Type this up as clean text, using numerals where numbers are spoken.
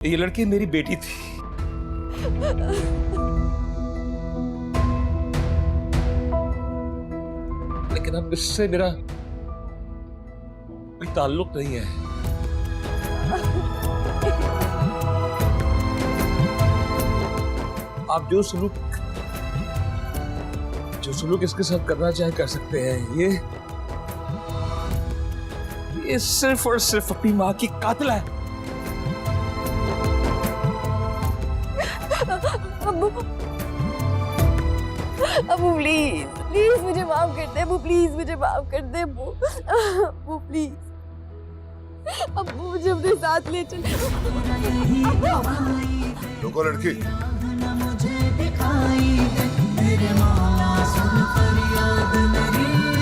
ये लड़की मेरी बेटी थी। लेकिन अब इससे मेरा कोई ताल्लुक नहीं है। आप जो सलूक इसके साथ करना चाहे कर सकते हैं। ये सिर्फ और सिर्फ अपनी माँ की कातिल है। अबू प्लीज प्लीज मुझे माफ कर दे। अबू प्लीज मुझे माफ कर दे। अबू प्लीज अबू मुझे अपने साथ ले चल। रुको लड़की, मुझे दिखाई दे मेरे मौला सुन फरियाद मेरी।